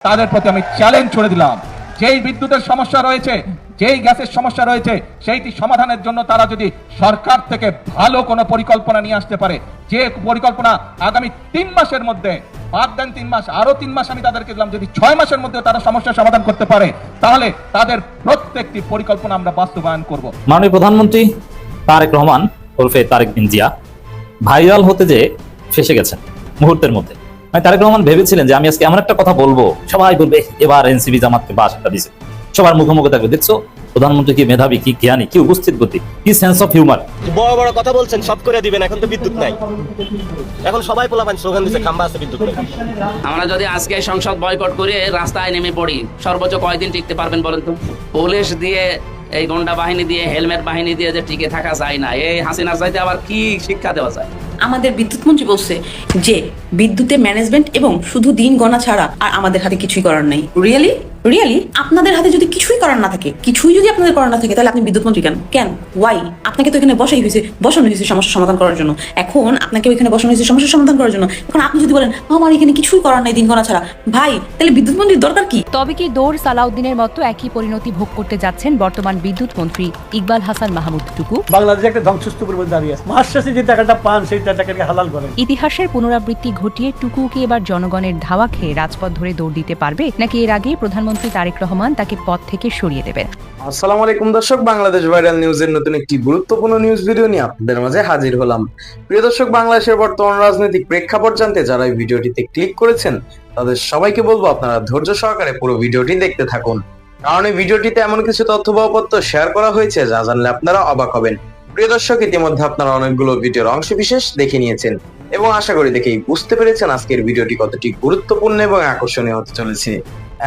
তাদের প্রতি আমি চ্যালেঞ্জ ছুড়ে দিলাম, যেই বিদ্যুতের সমস্যা রয়েছে, যেই গ্যাসের সমস্যা রয়েছে, সেইটি সমাধানের জন্য তারা যদি সরকার থেকে ভালো কোনো পরিকল্পনা নিয়ে আসতে পারে, যে পরিকল্পনা আগামী 3 মাসের মধ্যে, বাদ দেন 3 মাস, আরো 3 মাস আমি তাদেরকে দিলাম, যদি 6 মাসের মধ্যে তারা সমস্যার সমাধান করতে পারে, তাহলে তাদের প্রত্যেকটি পরিকল্পনা আমরা বাস্তবায়ন করব। মাননীয় প্রধানমন্ত্রী তারেক রহমান ওরফে তারেক বিন জিয়া ভাইরাল হতে যে ফেসে গেছেন মুহূর্তের মধ্যে। তারেক রহমান ভেবেছিলেন যে আমি আজকে এমন একটা কথা বলবো, সবাই বলবে এবার এনসিপি জামাতকে বাস একটা দিছে, সবার মুখোমুখি থাকবে। দেখছো প্রধানমন্ত্রী কি মেধাবী, কি জ্ঞানী, কি উপস্থিত বুদ্ধি, কি সেন্স অফ হিউমার। বড় বড় কথা বলছেন, সব করে দিবেন, এখন তো বিদ্যুৎ নাই, এখন সবাই পোলাপান স্লোগান দিচ্ছে খাম্বা আছে, বিদ্যুৎ নাই। আমরা যদি আজকে সংসদ বয়কট করে রাস্তায় নেমে পড়ি, সর্বোচ্চ কয়দিন টিকতে পারবেন বলেন তো? পুলিশ দিয়ে, এই গন্ডা বাহিনী দিয়ে, হেলমেট বাহিনী দিয়ে যে টিকে থাকা যায় না, এই হাসিনার চাইতে আবার কি শিক্ষা দেওয়া যায়? আমাদের বিদ্যুৎ মন্ত্রী বলছে যে বিদ্যুতের ম্যানেজমেন্ট এবং শুধু দিন গণা ছাড়া আর আমাদের হাতে কিছুই করার নাই। রিয়েলি রিয়েলি আপনাদের হাতে যদি কিছুই করার না থাকে, কিছুই যদি আপনাদের করার না থাকে, তাহলে আপনি বিদ্যুৎ মন্ত্রী কেন? ওয়াই? আপনাকে তো এখানে বসানো হয়েছে সমস্যা সমাধান করার জন্য। এখন আপনাকে এখানে বসানো হয়েছে সমস্যা সমাধান করার জন্য। এখন আপনি যদি বলেন আমার এখানে কিছুই করার নাই দিন গণা ছাড়া, ভাই তাহলে বিদ্যুৎ মন্ত্রীর দরকার কি? তবে কি দৌড় সালাউদ্দিনের মতো একই পরিণতি ভোগ করতে যাচ্ছেন বর্তমান বিদ্যুৎ মন্ত্রী ইকবাল হাসান মাহমুদ টুকু? বাংলাদেশ একটা ধ্বংসস্তূপের মধ্যে দাঁড়িয়ে আছে। মাস শেষে যে টাকাটা পান সেই টাকাকে হালাল করেন। ইতিহাসের পুনরাবৃত্তি ঘটিয়ে টুকুকে এবার জনগণের ধাওয়া খেয়ে রাজপথ ধরে দৌড় দিতে পারবে, নাকি এর আগেই প্রধানমন্ত্রী তারেক রহমান তাকে পদ থেকে সরিয়ে দেবেন? আসসালামু আলাইকুম দর্শক, বাংলাদেশ ভাইরাল নিউজের নতুন একটি গুরুত্বপূর্ণ নিউজ ভিডিও নিয়ে আপনাদের মাঝে হাজির হলাম। প্রিয় দর্শক, বাংলাদেশের বর্তমান রাজনৈতিক প্রেক্ষাপট জানতে যারা এই ভিডিওটিতে ক্লিক করেছেন তাদের সবাইকে বলবো আপনারা ধৈর্য সহকারে পুরো ভিডিওটি দেখতে থাকুন, কারণ এই ভিডিওটিতে এমন কিছু তথ্য বা উপাত্ত শেয়ার করা হয়েছে যা জানলে আপনারা অবাক হবেন। প্রিয় দর্শক, ইতিমধ্যে আপনারা অনেকগুলো ভিডিওর অংশ বিশেষ দেখে নিয়েছেন এবং আশা করি দেখেই বুঝতে পেরেছেন আজকের ভিডিওটি কতটি গুরুত্বপূর্ণ এবং আকর্ষণীয় হতে চলেছে।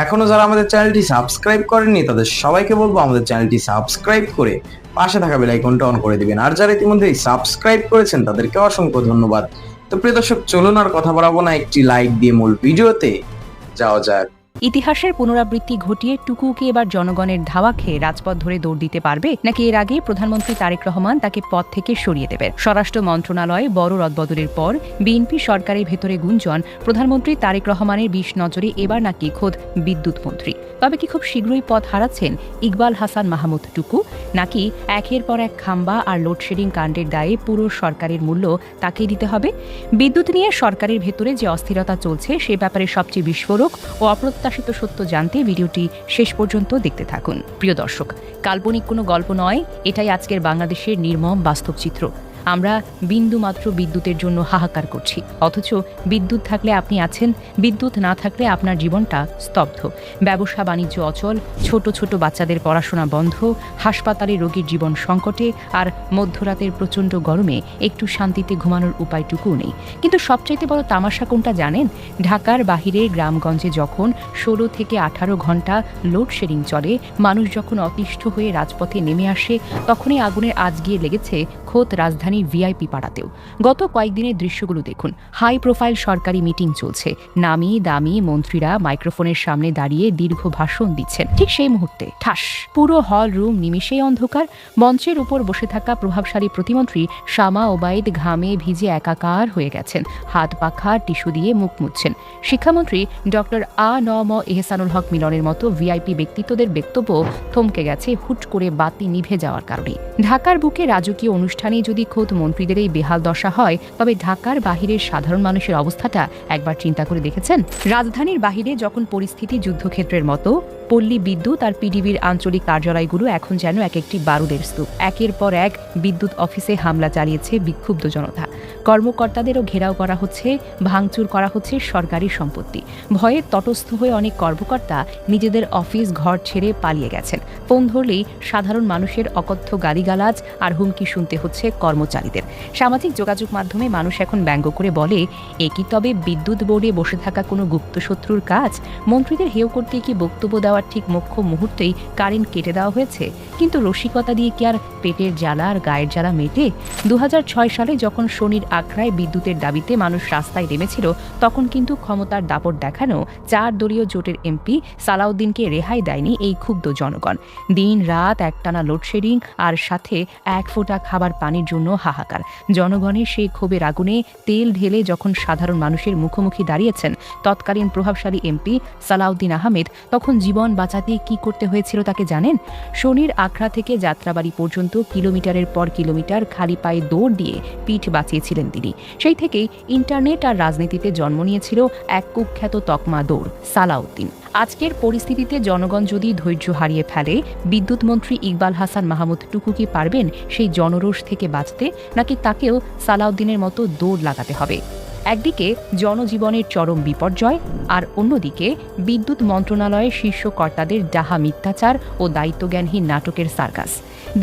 এখনো যারা আমাদের চ্যানেলটি সাবস্ক্রাইব করেননি তাদের সবাইকে বলবো আমাদের চ্যানেলটি সাবস্ক্রাইব করে পাশে থাকা বেল আইকনটা অন করে দিবেন, আর যারা ইতিমধ্যে সাবস্ক্রাইব করেছেন তাদেরকে অসংখ্য ধন্যবাদ। তো প্রিয় দর্শক, চলুন আর কথা বাড়াবো না, একটি লাইক দিয়ে মূল ভিডিওতে যাওয়া যাক। ইতিহাসের পুনরাবৃত্তি ঘটিয়ে টুকুকে এবার জনগণের ধাওয়া খেয়ে রাজপথ ধরে দৌড় দিতে পারবে, নাকি এর আগেই প্রধানমন্ত্রী তারেক রহমান তাকে পদ থেকে সরিয়ে দেবেন? স্বরাষ্ট্র মন্ত্রণালয়ে বড় রদবদলের পর বিএনপি সরকারের ভেতরে গুঞ্জন প্রধানমন্ত্রী তারেক রহমানের বিষ নজরে এবার নাকি খোদ বিদ্যুৎ মন্ত্রী। তবে কি খুব শীঘ্রই পদ হারাচ্ছেন ইকবাল হাসান মাহমুদ টুকু, নাকি একের পর এক খাম্বা আর লোডশেডিং কাণ্ডের দায়ে পুরো সরকারের মূল্য তাকেই দিতে হবে? বিদ্যুৎ নিয়ে সরকারের ভেতরে যে অস্থিরতা চলছে সে ব্যাপারে সবচেয়ে বিস্ফোরক ও অপ্রত্যাশিত সত্য জানতে ভিডিওটি শেষ পর্যন্ত দেখতে থাকুন। প্রিয় দর্শক, কাল্পনিক কোনো গল্প নয়, এটাই আজকের বাংলাদেশের নির্মম বাস্তব চিত্র। আমরা বিন্দুমাত্র বিদ্যুতের জন্য হাহাকার করছি, অথচ বিদ্যুৎ থাকলে আপনি আছেন, বিদ্যুৎ না থাকলে আপনার জীবনটা স্তব্ধ। ব্যবসা বাণিজ্য অচল, ছোট ছোট বাচ্চাদের পড়াশোনা বন্ধ, হাসপাতালে রোগীর জীবন সংকটে, আর মধ্যরাতের প্রচণ্ড গরমে একটু শান্তিতে ঘুমানোর উপায়টুকুও নেই। কিন্তু সবচাইতে বড় তামাশা কোনটা জানেন? ঢাকার বাহিরে গ্রামগঞ্জে যখন 16 থেকে 18 ঘন্টা লোডশেডিং চলে, মানুষ যখন অতিষ্ঠ হয়ে রাজপথে নেমে আসে, তখনই আগুনের আঁচ গিয়ে লেগেছে খোদ রাজধানী ভিআইপি পাড়াতেও। গত কয়েকদিনের দৃশ্যগুলো দেখুন। হাই প্রোফাইল সরকারি মিটিং চলছে, নামি দামি মন্ত্রীরা মাইক্রোফোনের সামনে দাঁড়িয়ে দীর্ঘ ভাষণ দিচ্ছেন। ঠিক সেই মুহূর্তে ঠাস, পুরো হল রুম নিমিষেই অন্ধকার। মঞ্চের উপর বসে থাকা প্রভাবশালী প্রতিমন্ত্রী শামা ওবায়দ ঘামে ভিজে একাকার হয়ে গেছেন, হাত পাখা টিস্যু দিয়ে মুখ মুছছেন। শিক্ষামন্ত্রী ডক্টর আ.ন.ম এহসানুল হক মিলনের মতো ভিআইপি ব্যক্তিত্বদের বক্তব্য থমকে গেছে হুট করে বাতি নিভে যাওয়ার কারণে। ঢাকার বুকে রাজকীয় অনুষ্ঠানে যদি খোদ মন্ত্রীদের এই বেহাল দশা হয়, তবে ঢাকার বাহিরের সাধারণ মানুষের অবস্থাটা একবার চিন্তা করে দেখেছেন? রাজধানীর বাহিরে যখন পরিস্থিতি যুদ্ধক্ষেত্রের মতো, পল্লী বিদ্যুৎ আর পিডিবির আঞ্চলিক কার্যালয়গুলো এখন যেন এক একটি বারুদের স্তূপ। একের পর এক বিদ্যুৎ অফিসে হামলা চালিয়েছে বিক্ষুব্ধ জনতা। কর্মকর্তাদেরও ঘেরাও করা হচ্ছে, ভাঙচুর করা হচ্ছে সরকারি সম্পত্তি। ভয়ে তটস্থ হয়ে অনেক কর্মকর্তা নিজেদের অফিস ঘর ছেড়ে পালিয়ে গেছেন। ফোন ধরলেই সাধারণ মানুষের অকথ্য গালিগালাজ আর হুমকি শুনতে হচ্ছে কর্মচারীদের। সামাজিক যোগাযোগ মাধ্যমে মানুষ এখন ব্যঙ্গ করে বলে, এ কি তবে বিদ্যুৎ বোর্ডে বসে থাকা কোনো গুপ্তশত্রুর কাজ? মন্ত্রীদের হেয় করতে কি বক্তব্য দেওয়ার ঠিক মুখ্য মুহূর্তেই কারেন্ট কেটে দেওয়া হয়েছে? কিন্তু রসিকতা দিয়ে কি আর পেটের জ্বালা আর গায়ের জ্বালা মেটে? 2006 সালে যখন শনির আখড়ায় বিদ্যুতের দাবিতে মানুষ রাস্তায় নেমেছিল, তখন কিন্তু ক্ষমতার দাপট দেখানো 4 দলীয় জোটের এমপি সালাউদ্দিনকে রেহাই দেয়নি এই ক্ষুব্ধ জনগণ। দিন রাত একটানা লোডশেডিং আর সাথে এক ফোঁটা খাবার পানির জন্য হাহাকার। জনগণের সেই ক্ষোভের আগুনে তেল ঢেলে যখন সাধারণ মানুষের মুখোমুখি দাঁড়িয়েছেন তৎকালীন প্রভাবশালী এমপি সালাউদ্দিন আহমেদ, তখন জীবন বাঁচাতে কি করতে হয়েছিল তাকে জানেন? শনির আখড়া থেকে যাত্রাবাড়ি পর্যন্ত কিলোমিটারের পর কিলোমিটার খালি পায়ে দৌড় দিয়ে পিঠ বাঁচিয়েছিলেন তিনি। সেই থেকেই ইন্টারনেট আর রাজনীতিতে জন্ম নিয়েছিল এক কুখ্যাত তকমা দৌড়, সালাউদ্দিন। আজকের পরিস্থিতিতে জনগণ যদি ধৈর্য হারিয়ে ফেলে, বিদ্যুৎ মন্ত্রী ইকবাল হাসান মাহমুদ টুকু কি পারবেন সেই জনরোষ থেকে বাঁচতে, নাকি তাকেও সালাউদ্দিনের মতো দৌড় লাগাতে হবে? একদিকে জনজীবনের চরম বিপর্যয়, আর অন্যদিকে বিদ্যুৎ মন্ত্রণালয়ের শীর্ষ কর্তাদের ডাহা মিথ্যাচার ও দায়িত্বজ্ঞানহীন নাটকের সার্কাস।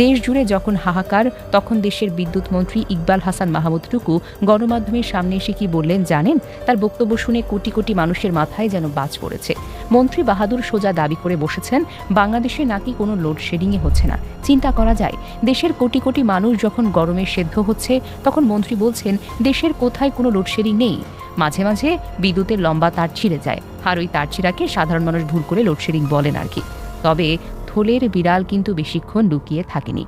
দেশ জুড়ে যখন হাহাকার, তখন দেশের বিদ্যুৎ মন্ত্রী ইকবাল হাসান মাহমুদ টুকু গণমাধ্যমের সামনে এসে কি বললেন জানেন? তার বক্তব্য শুনে কোটি কোটি মানুষের মাথায় যেন বাজ পড়েছে। মন্ত্রী বাহাদুর সোজা দাবি করে বসেছেন বাংলাদেশে নাকি কোনো লোডশেডিংই হচ্ছে না। চিন্তা করা যায়, দেশের কোটি কোটি মানুষ যখন গরমে সেদ্ধ হচ্ছে, তখন মন্ত্রী বলছেন দেশের কোথায় কোনো লোডশেডিং নেই। মাঝে মাঝে বিদ্যুতের লম্বা তার ছিঁড়ে যায়, আর ওই তার ছিঁড়াকে সাধারণ মানুষ ভুল করে লোডশেডিং বলেন আর কি। তবে থলের বিড়াল কিন্তু বেশিক্ষণ লুকিয়ে থাকেনি।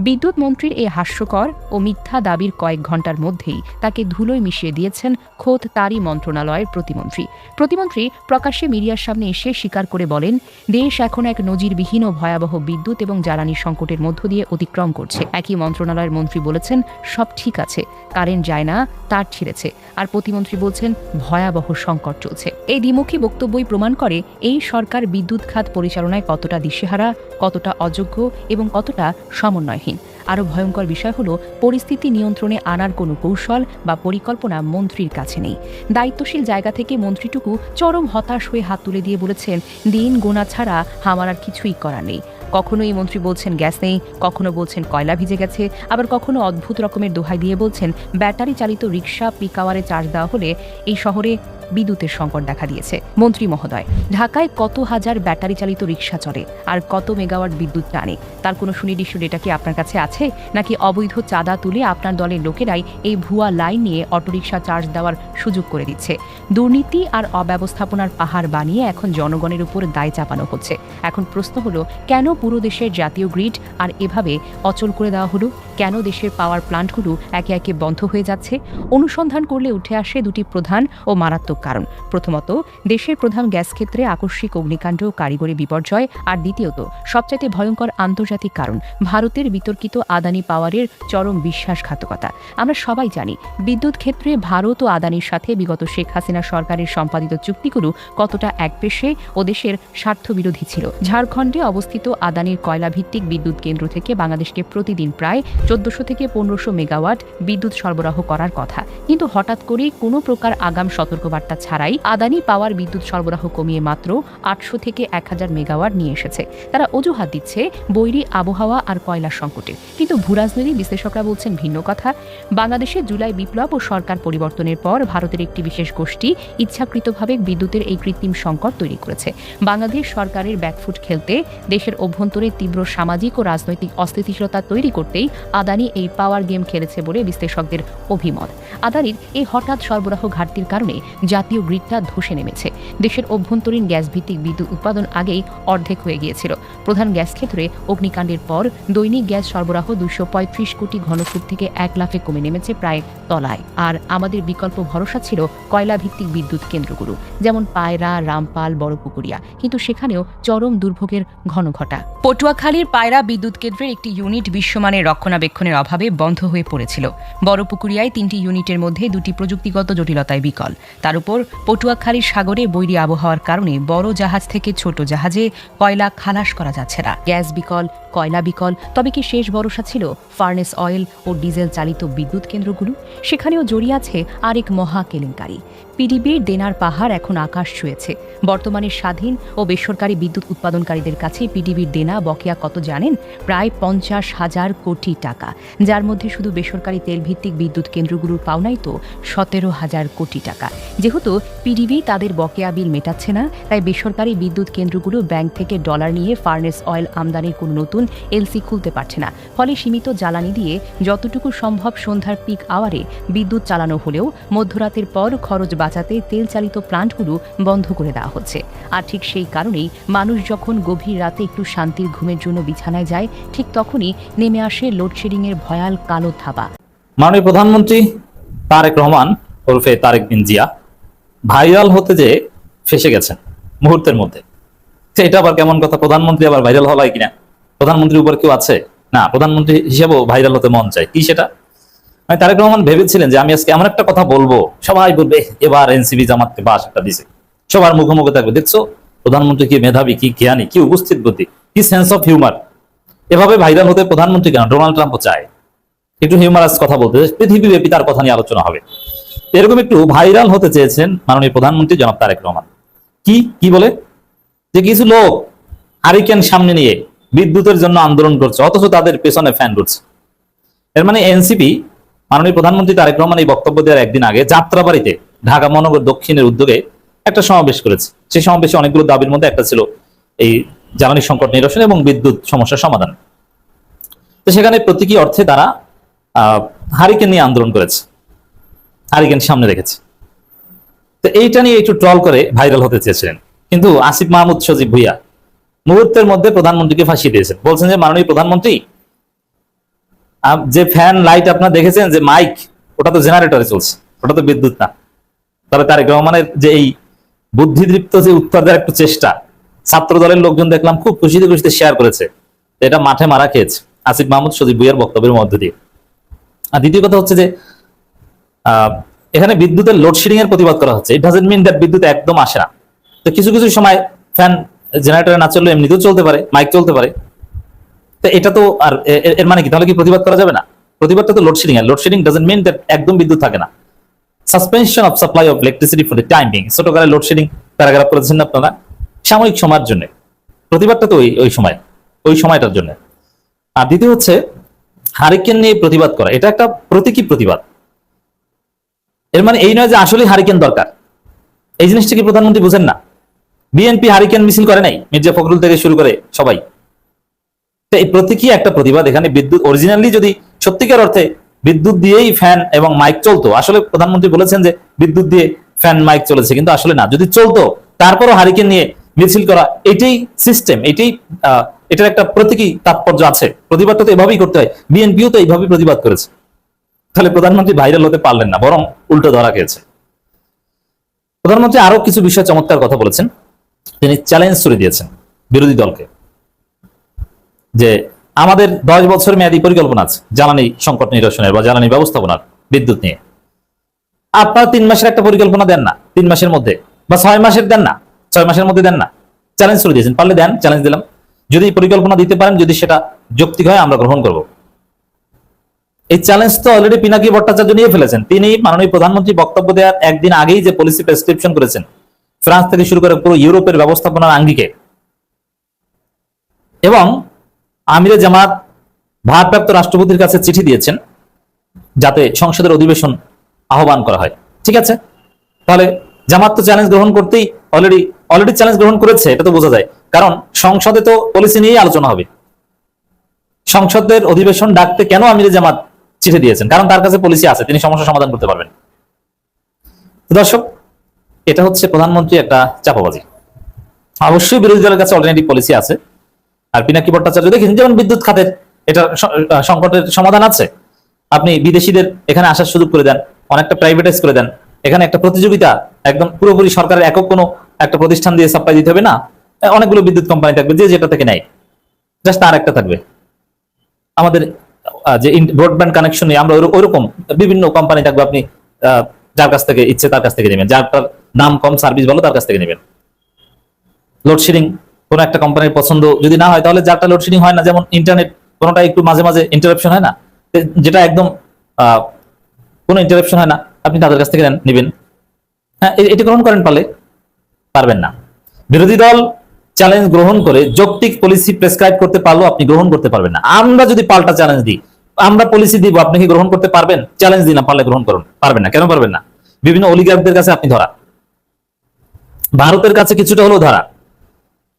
বিদ্যুৎ মন্ত্রীর এই হাস্যকর ও মিথ্যা দাবির কয়েক ঘন্টার মধ্যেই তাকে ধুলোয় মিশিয়ে দিয়েছেন খোদ তারই মন্ত্রণালয়ের প্রতিমন্ত্রী প্রকাশ্যে মিডিয়ার সামনে এসে স্বীকার করে বলেন, দেশ এখন এক নজিরবিহীন ও ভয়াবহ বিদ্যুৎ এবং জ্বালানি সংকটের মধ্য দিয়ে অতিক্রম করছে। একই মন্ত্রণালয়ের মন্ত্রী বলেছেন সব ঠিক আছে, কারেন্ট যায় না, তার ছিঁড়েছে, আর প্রতিমন্ত্রী বলছেন ভয়াবহ সংকট চলছে। এই দ্বিমুখী বক্তব্যই প্রমাণ করে এই সরকার বিদ্যুৎ খাত পরিচালনায় কতটা দিশেহারা, কতটা অযোগ্য এবং কতটা সমন্বয়হীন। আরও ভয়ঙ্কর বিষয় হলো, পরিস্থিতি নিয়ন্ত্রণে আনার কোনো কৌশল বা পরিকল্পনা মন্ত্রীর কাছে নেই। দায়িত্বশীল জায়গা থেকে মন্ত্রীটুকু চরম হতাশ হয়ে হাত তুলে দিয়ে বলেছেন, দিন গোনা ছাড়া আমার আর কিছুই করার নেই। কখনো এই মন্ত্রী বলছেন গ্যাস নেই, কখনো বলছেন কয়লা ভিজে গেছে, আবার কখনো অদ্ভুত রকমের দোহাই দিয়ে বলছেন ব্যাটারি চালিত রিক্সা পিক আওয়ারে চার্জ দেওয়া হলে এই শহরে বিদ্যুতের সংকট দেখা দিয়েছে। মন্ত্রী মহোদয়, ঢাকায় কত হাজার ব্যাটারি চালিত রিক্সা চলে আর কত মেগাওয়াট বিদ্যুৎ টানে, তার কোনো সুনির্দিষ্ট ডেটা কি আপনার কাছে আছে? নাকি অবৈধ চাঁদা তুলে আপনার দলের লোকেরাই এই ভুয়া লাইন নিয়ে অটোরিকশা চার্জ দেওয়ার সুযোগ করে দিচ্ছে? দুর্নীতি আর অব্যবস্থাপনার পাহাড় বানিয়ে এখন জনগণের উপর দায় চাপানো হচ্ছে। এখন প্রশ্ন হলো, কেন পুরো দেশের জাতীয় গ্রিড আর এভাবে অচল করে দেওয়া হলো? কেন দেশের পাওয়ার প্লান্টগুলো একে একে বন্ধ হয়ে যাচ্ছে? অনুসন্ধান করলে উঠে আসে দুটি প্রধান ও মারাত্মক কারণ। প্রথমত, দেশের প্রধান গ্যাস ক্ষেত্রে আকস্মিক অগ্নিকাণ্ড, কারিগরি বিপর্যয়, আর দ্বিতীয়ত সবচাইতে ভয়ঙ্কর আন্তর্জাতিক কারণ, ভারতের বিতর্কিত আদানি পাওয়ারের চরম বিশ্বাসঘাতকতা। আমরা সবাই জানি বিদ্যুৎ ক্ষেত্রে ভারত ও আদানির সাথে বিগত শেখ হাসিনা সরকারের সম্পাদিত চুক্তিগুলো কতটা একপেশে ও দেশের স্বার্থবিরোধী ছিল। ঝাড়খণ্ডে অবস্থিত আদানির কয়লা ভিত্তিক বিদ্যুৎ কেন্দ্র থেকে বাংলাদেশকে প্রতিদিন প্রায় 1400 থেকে 1500 মেগাওয়াট বিদ্যুৎ সরবরাহ করার কথা, কিন্তু হঠাৎ করেই কোনো প্রকার আগাম সতর্কবার্তা ছাড়াই আদানি পাওয়ার বিদ্যুৎ সরবরাহ কমিয়ে মাত্র 800 থেকে 1000 মেগাওয়াট নিয়ে এসেছে। তারা অজুহাত দিচ্ছে বৈরী আবহাওয়া আর কয়লা সংকটে, কিন্তু ভূরাজনৈতিক বিশ্লেষকরা বলছেন ভিন্ন কথা। বাংলাদেশে জুলাই বিপ্লব ও সরকার পরিবর্তনের পর ভারতের একটি বিশেষ গোষ্ঠী ইচ্ছাকৃতভাবে বিদ্যুতের এই কৃত্রিম সংকট তৈরি করেছে। বাংলাদেশ সরকারের ব্যাকফুট খেলতে, দেশের অভ্যন্তরে তীব্র সামাজিক ও রাজনৈতিক অস্থিতিশীলতা তৈরি করতেই আদানি এই পাওয়ার গেম খেলেছে বলে বিশ্লেষকদের অভিমত। আদানির এই হঠাৎ সরবরাহ ঘাটতির কারণে জাতীয় গ্রিডটা ধসে নেমেছে। দেশের অভ্যন্তরীণ গ্যাস ভিত্তিক বিদ্যুৎ উৎপাদন আগেই অর্ধেক হয়ে গিয়েছিল। প্রধান গ্যাস ক্ষেত্রে অগ্নিকাণ্ডের পর দৈনিক গ্যাস সরবরাহ 235 কোটি ঘনফুট থেকে 1 লাখে কমে নেমেছে প্রায় তলায়। আর আমাদের বিকল্প ভরসা ছিল কয়লা ভিত্তিক বিদ্যুৎ কেন্দ্রগুলো, যেমন পায়রা, রামপাল, বড়পুকুরিয়া, কিন্তু সেখানেও চরম দুর্ভোগের ঘনঘটা। পটুয়াখালীর পায়রা বিদ্যুৎ কেন্দ্রের একটি ইউনিট বিশ্বমানের রক্ষণাবেক্ষণের অভাবে বন্ধ হয়ে পড়েছিল। বড়পুকুরিয়ায় 3টি ইউনিটের মধ্যে 2টি প্রযুক্তিগত জটিলতায় বিকল। তার উপর পটুয়াখালীর সাগরে বৈরী আবহাওয়ার কারণে বড় জাহাজ থেকে ছোট জাহাজে কয়লা খালাস করা যাচ্ছে না। গ্যাস বিকল, কয়লা বিকল, তবে কি শেষ ভরসা ছিল ফার্নেস অয়েল ও ডিজেল চালিত বিদ্যুৎ কেন্দ্রগুলো? সেখানেও জড়িয়ে আছে আরেক মহা কেলেঙ্কারি। পিডিবির দেনার পাহাড় এখন আকাশ ছুঁয়েছে। বর্তমানে স্বাধীন ও বেসরকারি বিদ্যুৎ উৎপাদনকারীদের কাছে পিডিবির দেনা বকেয়া কত জানেন? প্রায় 50,000 কোটি টাকা, যার মধ্যে শুধু বেসরকারি তেলভিত্তিক বিদ্যুৎ কেন্দ্রগুলোর পাওনাই তো 17,000 কোটি টাকা। যেহেতু পিডিবি তাদের বকেয়া বিল মেটাচ্ছে না, তাই বেসরকারি বিদ্যুৎ কেন্দ্রগুলো ব্যাংক থেকে ডলার নিয়ে ফার্নেস অয়েল আমদানির কোনো নতুন এলসি খুলতে পারছে না। ফলে সীমিত জ্বালানি দিয়ে যতটুকু সম্ভব সন্ধ্যার পিক আওয়ারে বিদ্যুৎ চালানো হলেও মধ্যরাতের পর খরচ বাঁচাতে তেল চালিত প্লান্টগুলো বন্ধ করে দেওয়া হচ্ছে। আর ঠিক সেই কারণেই মানুষ যখন গভীর রাতে একটু শান্তির ঘুমের জন্য বিছানায় যায়, ঠিক তখনই নেমে আসে লোডশেডিংয়ের ভয়াল কালো থাবা। মাননীয় প্রধানমন্ত্রী তারেক রহমান ওরফে তারেক বিন জিয়া ভাইরাল হতে যে ফেসে গেছেন মুহূর্তের মধ্যে। তো এটা আবার কেমন কথা? প্রধানমন্ত্রী আবার ভাইরাল হওয়া কিনা? প্রধানমন্ত্রীর উপর কেউ আছে না? প্রধানমন্ত্রী হিসেবেও ভাইরাল হতে মন চায় কি সেটা? মানে তারেক রহমান ভেবেছিলেন যে আমি আজকে এমন একটা কথা বলবো, সবাই বলবে এবার এনসিপি জামাতকে বাস একটা দিছে, সবার মুখে মুখে থাকবে, দেখছো প্রধানমন্ত্রী কি মেধাবী, কি জ্ঞানী, কি উপস্থিত বুদ্ধি, কি সেন্স অফ হিউমার। এভাবে ভাইরাল হতে প্রধানমন্ত্রী কেন, ডোনাল্ড ট্রাম্পও চায় একটু হিউমারাস কথা বলতে, পৃথিবীব্যাপী তার কথা নিয়ে আলোচনা হবে। এরকম একটু ভাইরাল হতে চেয়েছেন মাননীয় প্রধানমন্ত্রী জনাব তারেক রহমান। কি বলে যে কিছু লোক হারিকেন সামনে নিয়ে বিদ্যুতের জন্য আন্দোলন করছে, অথচ তাদের পেছনে ফ্যান ঘুরছে। এর মানে এনসিপি মাননীয় প্রধানমন্ত্রী তারেক রহমান এই বক্তব্য দেওয়ার একদিন আগে যাত্রাবাড়িতে ঢাকা মহানগর দক্ষিণের উদ্যোগে একটা সমাবেশ করেছে। সেই সমাবেশে অনেকগুলো দাবির মধ্যে একটা ছিল এই জ্বালানি সংকট নিরসন এবং বিদ্যুৎ সমস্যার সমাধান। তো সেখানে প্রতীকী অর্থে তারা হারিকেন নিয়ে আন্দোলন করেছে, হারিকেন সামনে রেখেছে। তো এইটা নিয়ে একটু ট্রল করে ভাইরাল হতে চেয়েছিলেন, কিন্তু আসিফ মাহমুদ সজীব ভুইয়া মুহূর্তের মধ্যে প্রধানমন্ত্রীকে ফাঁসিয়ে দিয়েছেন। বলছেন যে মাননীয় প্রধানমন্ত্রী, যে ফ্যান লাইট আপনারা দেখেছেন, যে মাইক, ওটা তো জেনারেটরে চলছে, ওটা তো বিদ্যুৎ না। তবে তারেক রহমানের যে এই বুদ্ধিদীপ্ত যে উত্তর দেওয়ার একটু চেষ্টা, ছাত্র দলের লোকজন দেখলাম খুব খুশিতে খুশিতে শেয়ার করেছে, এটা মাঠে মারা খেয়েছে আসিফ মাহমুদ সজীব ভুইয়ার বক্তব্যের মধ্য দিয়ে। আর দ্বিতীয় কথা হচ্ছে যে এখানে বিদ্যুতের লোডশেডিং এর প্রতিবাদ করা হচ্ছে। ইট ডাজন্ট মিন দ্যাট বিদ্যুৎ একদম আসে না। তো কিছু কিছু সময় ফ্যান জেনারেটরে না চললে এমনিতেও চলতে পারে, মাইক চলতে পারে। তো এটা তো আর এর মানে কি, তাহলে কি প্রতিবাদ করা যাবে না? প্রতিবাদটা তো লোডশেডিং এর। লোডশেডিং ডাজন্ট মিন দ্যাট একদম বিদ্যুৎ থাকে না। Suspension of supply of electricity for the time being, ছোট করে লোডশেডিং প্যারাগ্রাফ করেছেন আপনারা, সাময়িক সময়ের জন্য। প্রতিবাদটা তো ওই সময়টার জন্য। আর দ্বিতীয় হচ্ছে হারিকেন নিয়ে প্রতিবাদ করা, এটা একটা প্রতীকী প্রতিবাদ। এর মানে এই নয় যে আসলে হারিকেন দরকার। এই জিনিসটা কি প্রধানমন্ত্রী বুঝেন না? বিএনপি হারিকেন মিছিল করে নাই, মির্জা ফখরুল থেকে শুরু করে সবাই। তো এই প্রতীকী একটা প্রতিবাদ। এখানে বিদ্যুৎ অরিজিনালি যদি সত্যিকার অর্থে বিদ্যুৎ দিয়েই ফ্যান এবং মাইক চলতো, আসলে প্রধানমন্ত্রী বলেছেন যে বিদ্যুৎ দিয়ে ফ্যান মাইক চলেছে, কিন্তু আসলে না, যদি চলতো তারপরও হারিকেন নিয়ে মিছিল করা, এটাই সিস্টেম, এটার একটা প্রতীকী তাৎপর্য আছে। প্রতিবাদটা তো এভাবেই করতে হয়। বিএনপিও তো এইভাবেই প্রতিবাদ করেছে। তাহলে প্রধানমন্ত্রী ভাইরাল হতে পারলেন না, বরং উল্টো ধরা খেয়েছে। প্রধানমন্ত্রী আরো কিছু বিষয়ে চমৎকার কথা বলেছেন। তিনি চ্যালেঞ্জ ছুড়ে দিয়েছেন বিরোধী দলকে যে আমাদের 10 বছর মেয়াদী পরিকল্পনা আছে জ্বালানি সংকট নিরসনের বা জ্বালানি ব্যবস্থাপনার বিদ্যুৎ নিয়ে। আপনারা 3 মাসের একটা পরিকল্পনা দেন না, 3 মাসের মধ্যে, বা 6 মাসের দেন না, 6 মাসের মধ্যে দেন না। চ্যালেঞ্জ ছুড়ে দিয়েছেন, পারলে দেন, চ্যালেঞ্জ দিলাম। যদি পরিকল্পনা দিতে পারেন, যদি সেটা যৌক্তিক হয়, আমরা গ্রহণ করব। এই চ্যালেঞ্জ তো অলরেডি পিনাকি ভট্টাচার্য নিয়ে ফেলেছেন। তিনি মাননীয় প্রধানমন্ত্রী বক্তব্য দেওয়ার একদিন আগেই যে পলিসি প্রেসক্রিপশন করেছেন, ফ্রান্স থেকে শুরু করে পুরো ইউরোপের ব্যবস্থাপনার আঙ্গিকে, এবং আমিরে জামাত ভারপ্রাপ্ত রাষ্ট্রপতির কাছে চিঠি দিয়েছেন যাতে সংসদের অধিবেশন আহ্বান করা হয়। ঠিক আছে, তাহলে জামাত তো চ্যালেঞ্জ গ্রহণ করতেই অলরেডি চ্যালেঞ্জ গ্রহণ করেছে, এটা তো বোঝা যায়। কারণ সংসদে তো পলিসি নিয়েই আলোচনা হবে। সংসদের অধিবেশন ডাকতে কেন আমিরে জামাত চিঠি দিয়েছেন? কারণ তার কাছে পলিসি আছে, তিনি সমস্যা সমাধান করতে পারবেন। দর্শক, এটা হচ্ছে প্রধানমন্ত্রী একটা চাপাবাজি। অবশ্যই বিরোধী দলের কাছে অল্টারনেটিভ পলিসি আছে। আর পিনাকি ভট্টাচার্য দেখেছেন, যেমন বিদ্যুৎ খাতের এটা সংকটের সমাধান আছে। আপনি বিদেশিদের এখানে আসার সুযোগ করে দেন, অনেকটা প্রাইভেটাইজ করে দেন। এখানে একটা প্রতিযোগিতা, একদম পুরোপুরি সরকারের একক কোনো একটা প্রতিষ্ঠান দিয়ে সাপ্লাই দিতে হবে না। অনেকগুলো বিদ্যুৎ কোম্পানি থাকবে, যে যেটা থেকে নেয়, জাস্ট তার একটা থাকবে। আমাদের যে ব্রডব্যান্ড কানেকশন নিয়ে আমরা ওইরকম বিভিন্ন কোম্পানি থাকবে, আপনি যার কাছ থেকে ইচ্ছে তার কাছ থেকে নেবেন, যারটার দাম কম, সার্ভিস ভালো, তার কাছ থেকে নেবেন। লোডশেডিং কোন একটা কোম্পানির পছন্দ যদি না হয়, তাহলে যারটা লোডশেডিং হয় না, যেমন ইন্টারনেট, কোনটা একটু মাঝে মাঝে ইন্টারাপশন হয় না, যেটা একদম কোনো ইন্টারাপশন হয় না, আপনি তাদের কাছ থেকে নেবেন। হ্যাঁ, এটি গ্রহণ করেন পারলে, পারবেন না। বিরোধী দল চ্যালেঞ্জ গ্রহণ করে যৌক্তিক পলিসি প্রেসক্রাইব করতে পারলেও আপনি গ্রহণ করতে পারবেন না। আমরা যদি পাল্টা চ্যালেঞ্জ দিই, আমরা পলিসি দিব, আপনি কি গ্রহণ করতে পারবেন? চ্যালেঞ্জ দিন না, পারলে গ্রহণ করুন। পারবেন না। কেন পারবেন না? বিভিন্ন অলিগার্কদের কাছে আপনি ধরা, ভারতের কাছে কিছুটা হলেও ধরা।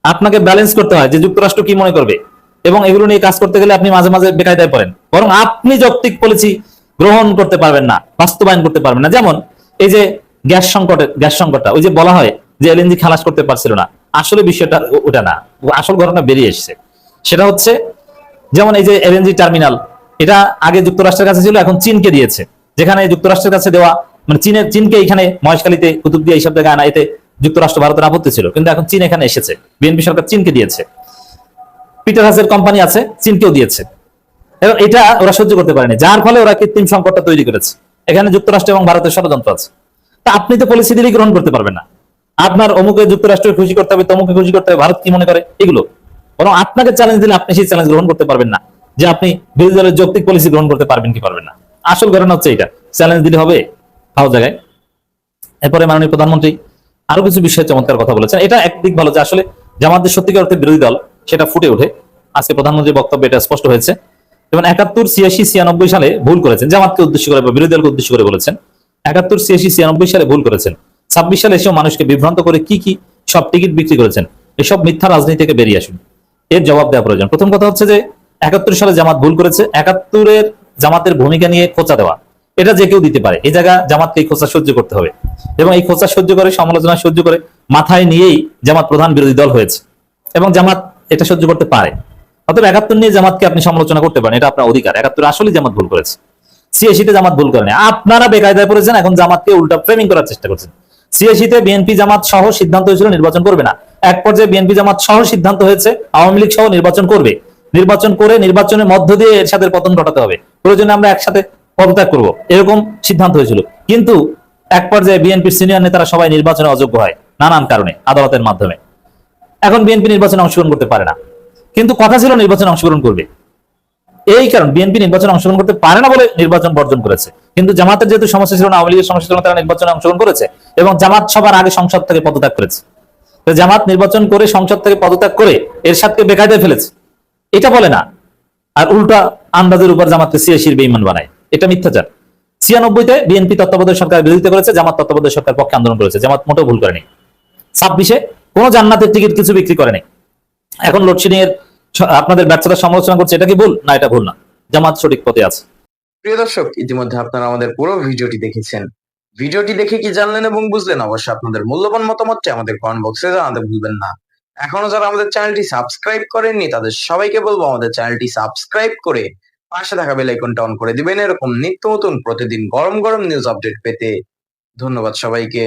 আপনাকে ব্যালেন্স করতে হয় যে যুক্তরাষ্ট্র কি মনে করবে, এবং এগুলো নিয়ে কাজ করতে গেলে আপনি মাঝে মাঝে বেকায়দায় পড়েন। বরং আপনি যৌক্তিক পলিসি গ্রহণ করতে পারবেন না, বাস্তবায়ন করতে পারবেন না। যেমন এই যে গ্যাস সংকটটা, ওই যে বলা হয় যে এলএনজি খালাস করতে পারছিল না, আসলে বিষয়টা ওটা না, আসল ঘটনা বেরিয়ে এসেছে। সেটা হচ্ছে যেমন এই যে এলএনজি টার্মিনাল, এটা আগে যুক্তরাষ্ট্রের কাছে ছিল, এখন চীনকে দিয়েছে। যেখানে যুক্তরাষ্ট্রের কাছে দেওয়া মানে চীনকে এখানে মহেশখালীতে, কুতুবদিয়া এইসব জায়গায় আনা, এতে যুক্তরাষ্ট্র ভারতের আপত্তি ছিল, কিন্তু এখন চীন এখানে এসেছে। বিএনপি সরকার চীনকে দিয়েছে, পিটার হাসের কোম্পানি আছে, চীনকেও দিয়েছে। এবং এটা ওরা সহ্য করতে পারেনি, যার ফলে ওরা কৃত্রিম সংকটটা তৈরি করেছে। এখানে যুক্তরাষ্ট্র এবং ভারতের ষড়যন্ত্র আছে। তা আপনি তো পলিসি দিলেই গ্রহণ করতে পারবেন না। আপনার অমুকে যুক্তরাষ্ট্রকে খুশি করতে হবে, তমুকে খুশি করতে হবে, ভারত কি মনে করে এগুলো। বরং আপনাকে চ্যালেঞ্জ দিলে আপনি সেই চ্যালেঞ্জ গ্রহণ করতে পারবেন না, যে আপনি বিরোধী দলের যৌক্তিক পলিসি গ্রহণ করতে পারবেন কি পারবেন না। আসল ঘটনা হচ্ছে এটা, চ্যালেঞ্জ দিলে হবে ভালো জায়গায়। এরপরে মাননীয় প্রধানমন্ত্রী আরো কিছু বিষয়ে চমৎকার কথা বলেছেন। এটা একদিক ভালো যে আসলে জামাতের সত্যিকার অর্থে বিরোধী দল, সেটা ফুটে ওঠে। আজকে প্রধানমন্ত্রীর বক্তব্যে এটা স্পষ্ট হয়েছে। যেমন 71, 86, 96 সালে ভুল করেছেন, জামাতকে উদ্দেশ্য করে বা বিরোধী দলকে উদ্দেশ্য করে বলেছেন। 71, 86, 96 সালে ভুল করেছেন। 26 সালে এসেও মানুষকে বিভ্রান্ত করে কি কি সব টিকিট বিক্রি করেছেন। এসব মিথ্যা রাজনীতি থেকে বেরিয়ে আসুন, এর জবাব দেওয়া প্রয়োজন। প্রথম কথা হচ্ছে যে 71 সালে জামাত ভুল করেছে। 71-এর জামাতের ভূমিকা নিয়ে খোঁচা দেওয়া, এটা যে কেউ দিতে পারে। এই জায়গা জামাতকে এই খোঁচা সহ্য করতে হবে, এবং এই খোঁচা সহ্য করে, সমালোচনা সহ্য করে, মাথায় নিয়েই জামাত প্রধান বিরোধী দল হয়েছে, এবং জামাত এটা সহ্য করতে পারে। অতএব 71 নিয়ে জামাতকে আপনি সমালোচনা করতে পারেন, এটা আপনার অধিকার। 71 আসলে জামাত ভুল করেছে। 86-তে জামাত ভুল করেনি, আপনারা বেকায়দায় পড়েছেন, এখন জামাতকে উল্টা ফ্রেমিং করার চেষ্টা করছেন। 86-তে বিএনপি জামাত সহ সিদ্ধান্ত হয়েছিল নির্বাচন করবে না। এক পর্যায়ে বিএনপি জামাত সহ সিদ্ধান্ত হয়েছে আওয়ামী লীগ সহ নির্বাচন করবে। নির্বাচন করে নির্বাচনের মধ্য দিয়ে এর সাথে পতন ঘটাতে হবে, প্রয়োজনে আমরা একসাথে পদত্যাগ করব, এরকম সিদ্ধান্ত হয়েছিল। কিন্তু এক পর্যায়ে বিএনপির সিনিয়র নেতারা সবাই নির্বাচনে অযোগ্য হয় নানান কারণে, আদালতের মাধ্যমে। এখন বিএনপি নির্বাচনে অংশগ্রহণ করতে পারে না, কিন্তু কথা ছিল নির্বাচনে অংশগ্রহণ করবে। এই কারণ বিএনপি নির্বাচনে অংশগ্রহণ করতে পারে না বলে নির্বাচন বর্জন করেছে। কিন্তু জামাতের যেহেতু সমস্যা ছিল না, আওয়ামী লীগের সমস্যা ছিল না, তারা নির্বাচনে অংশগ্রহণ করেছে, এবং জামাত সবার আগে সংসদ থেকে পদত্যাগ করেছে। তো জামাত নির্বাচন করে সংসদ থেকে পদত্যাগ করে এরশাদকে বেকায়দায় ফেলেছে, এটা বলে না। আর উল্টা আন্দাজের উপর জামাতকে 86-র বেঈমান বানায়, এটা মিথ্যাচার। 96-তে বিএনপি তত্ত্বাবধায়ক সরকার বিরোধিতা করেছে, জামাত তত্ত্বাবধায়ক সরকার পক্ষে আন্দোলন করেছে, জামাত মোটেও ভুল করেনি। 26-এ কোনো জান্নাতের টিকিট কিছু বিক্রি করেনি। এখন লোডশেডিং এর আপনাদের ব্যর্থতার সমালোচনা করছে, এটা কি ভুল? না, এটা ভুল না, জামাত সঠিক পথে আছে। প্রিয় দর্শক, ইতিমধ্যে আপনারা আমাদের পুরো ভিডিওটি দেখেছেন। ভিডিওটি দেখে কি জানলেন এবং বুঝলেন, অবশ্যই আপনাদের মূল্যবান মতামতটি আমাদের কমেন্ট বক্সে জানাতে ভুলবেন না। এখনো যারা আমাদের চ্যানেলটি সাবস্ক্রাইব করেননি, তাদের সবাইকে বলবো আমাদের চ্যানেলটি সাবস্ক্রাইব করে পাশে থাকা বেল আইকনটা অন করে দিবেন, এরকম নিত্য নতুন প্রতিদিন গরম গরম নিউজ আপডেট পেতে। ধন্যবাদ সবাইকে।